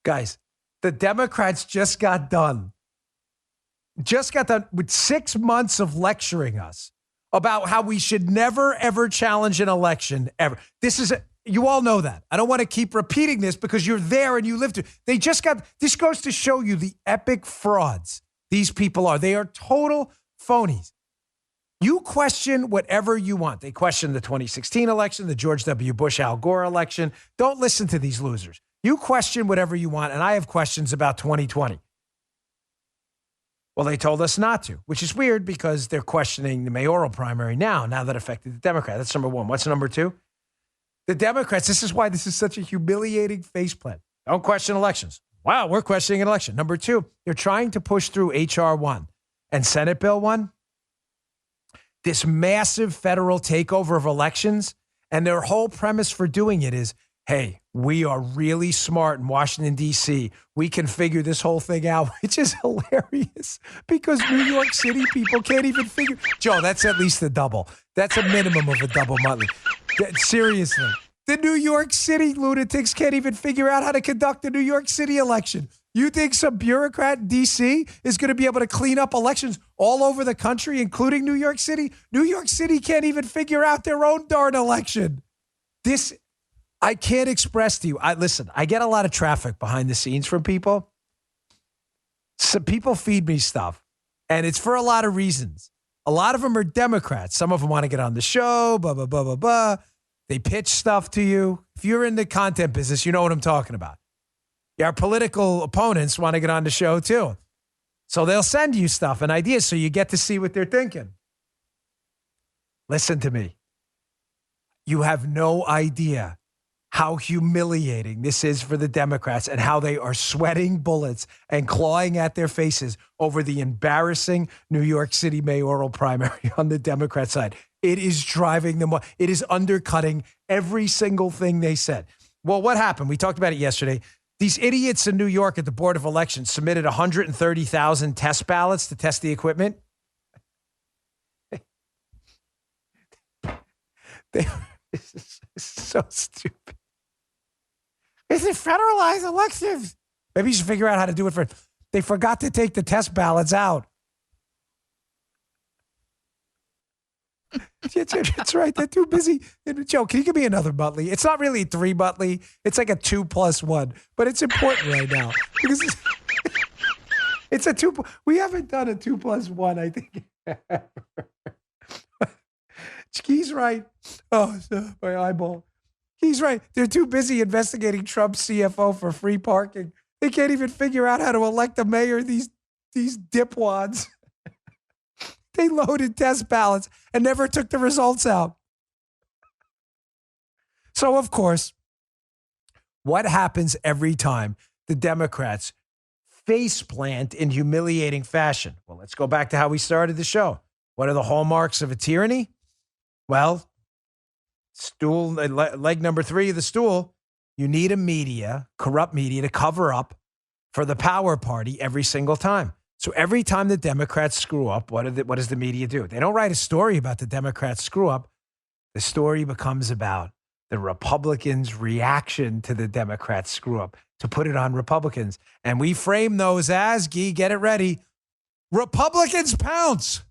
Guys, the Democrats just got done with 6 months of lecturing us about how we should never, ever challenge an election, ever. You all know that. I don't want to keep repeating this because you're there and you lived it. This goes to show you the epic frauds these people are. They are total phonies. You question whatever you want. They question the 2016 election, the George W. Bush, Al Gore election. Don't listen to these losers. You question whatever you want, and I have questions about 2020. Well, they told us not to, which is weird because they're questioning the mayoral primary now that affected the Democrat. That's number one. What's number two? The Democrats, this is why this is such a humiliating faceplant. Don't question elections. Wow, we're questioning an election. Number two, they're trying to push through H.R. 1 and Senate Bill 1, this massive federal takeover of elections, and their whole premise for doing it is, hey, we are really smart in Washington, D.C. We can figure this whole thing out, which is hilarious because New York City people can't even figure. Joe, that's at least a double. That's a minimum of a double monthly. Seriously. The New York City lunatics can't even figure out how to conduct the New York City election. You think some bureaucrat in D.C. is going to be able to clean up elections all over the country, including New York City? New York City can't even figure out their own darn election. I can't express to you. Listen, I get a lot of traffic behind the scenes from people. Some people feed me stuff, and it's for a lot of reasons. A lot of them are Democrats. Some of them want to get on the show, blah, blah, blah, blah, blah. They pitch stuff to you. If you're in the content business, you know what I'm talking about. Our political opponents want to get on the show too. So they'll send you stuff and ideas so you get to see what they're thinking. Listen to me. You have no idea how humiliating this is for the Democrats and how they are sweating bullets and clawing at their faces over the embarrassing New York City mayoral primary on the Democrat side. It is driving them. It is undercutting every single thing they said. Well, what happened? We talked about it yesterday. These idiots in New York at the Board of Elections submitted 130,000 test ballots to test the equipment. This is so stupid. It's a federalized elections. Maybe you should figure out how to do it they forgot to take the test ballots out. That's right. They're too busy. Joe, can you give me another Muttley? It's not really 3 Muttley. It's like a 2+1, but it's important right now because it's a 2. We haven't done a 2+1, I think. He's right. Oh, my eyeball. He's right. They're too busy investigating Trump's CFO for free parking. They can't even figure out how to elect a mayor. These dipwads. They loaded test ballots and never took the results out. So, of course, what happens every time the Democrats face plant in humiliating fashion? Well, let's go back to how we started the show. What are the hallmarks of a tyranny? Well, leg number 3 of the stool, you need corrupt media to cover up for the power party every single time. So every time the Democrats screw up, what does the media do? They don't write a story about the Democrats screw up. The story becomes about the Republicans' reaction to the Democrats screw up, to put it on Republicans. And we frame those as, get it ready, Republicans pounce.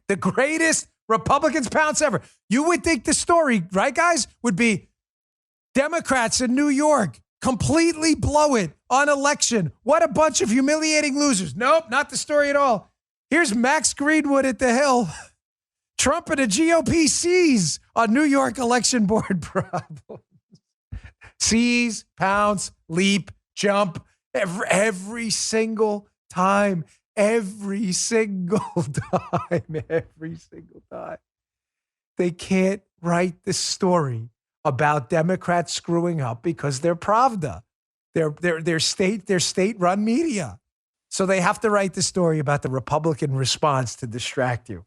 The greatest Republicans pounce ever. You would think the story, right, guys, would be Democrats in New York completely blow it on election. What a bunch of humiliating losers. Nope, not the story at all. Here's Max Greenwood at the Hill. Trump and the GOP seize on New York election board problems. Seize, pounce, leap, jump, every single time. Every single time. Every single time. They can't write the story about Democrats screwing up because they're Pravda. They're state-run media. So they have to write the story about the Republican response to distract you.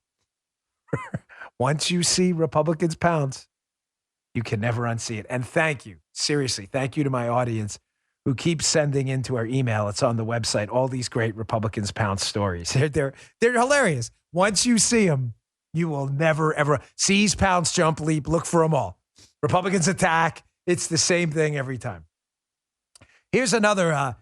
Once you see Republicans pounce, you can never unsee it. And thank you. Seriously, thank you to my audience who keeps sending into our email. It's on the website, all these great Republicans pounce stories. They're hilarious. Once you see them, You will never, ever seize, pounce, jump, leap. Look for them all. Republicans attack. It's the same thing every time. Here's another,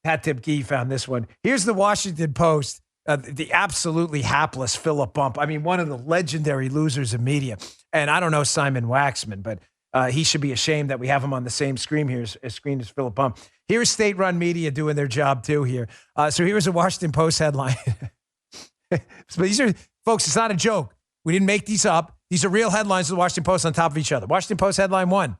Pat Tipke found this one. Here's the Washington Post, the absolutely hapless Philip Bump. I mean, one of the legendary losers of media. And I don't know Simon Waxman, but he should be ashamed that we have him on the same screen here as Philip Bump. Here's state-run media doing their job too here. So here's a Washington Post headline. But these are, folks, it's not a joke. We didn't make these up. These are real headlines of the Washington Post on top of each other. Washington Post headline 1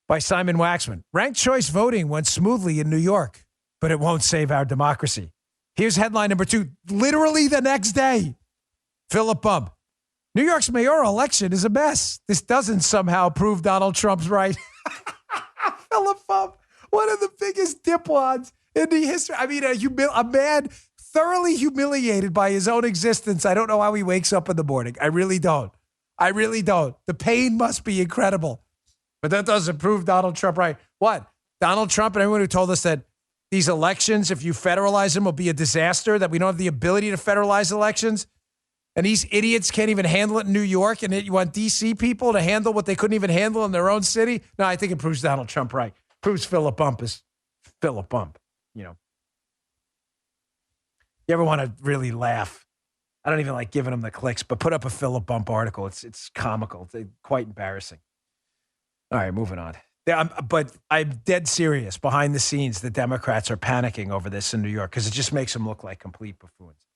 by Simon Waxman. Ranked choice voting went smoothly in New York, but it won't save our democracy. Here's headline number 2, literally the next day. Philip Bump. New York's mayoral election is a mess. This doesn't somehow prove Donald Trump's right. Philip Bump, one of the biggest dipwads in the history. I mean, a man thoroughly humiliated by his own existence. I don't know how he wakes up in the morning. I really don't. The pain must be incredible. But that doesn't prove Donald Trump right. What? Donald Trump and everyone who told us that these elections, if you federalize them, will be a disaster, that we don't have the ability to federalize elections, and these idiots can't even handle it in New York, and you want D.C. people to handle what they couldn't even handle in their own city? No, I think it proves Donald Trump right. Proves Philip Bump is Philip Bump, you know. You ever want to really laugh? I don't even like giving them the clicks, but put up a Philip Bump article. It's comical. It's quite embarrassing. All right, moving on. But I'm dead serious. Behind the scenes, the Democrats are panicking over this in New York because it just makes them look like complete buffoons.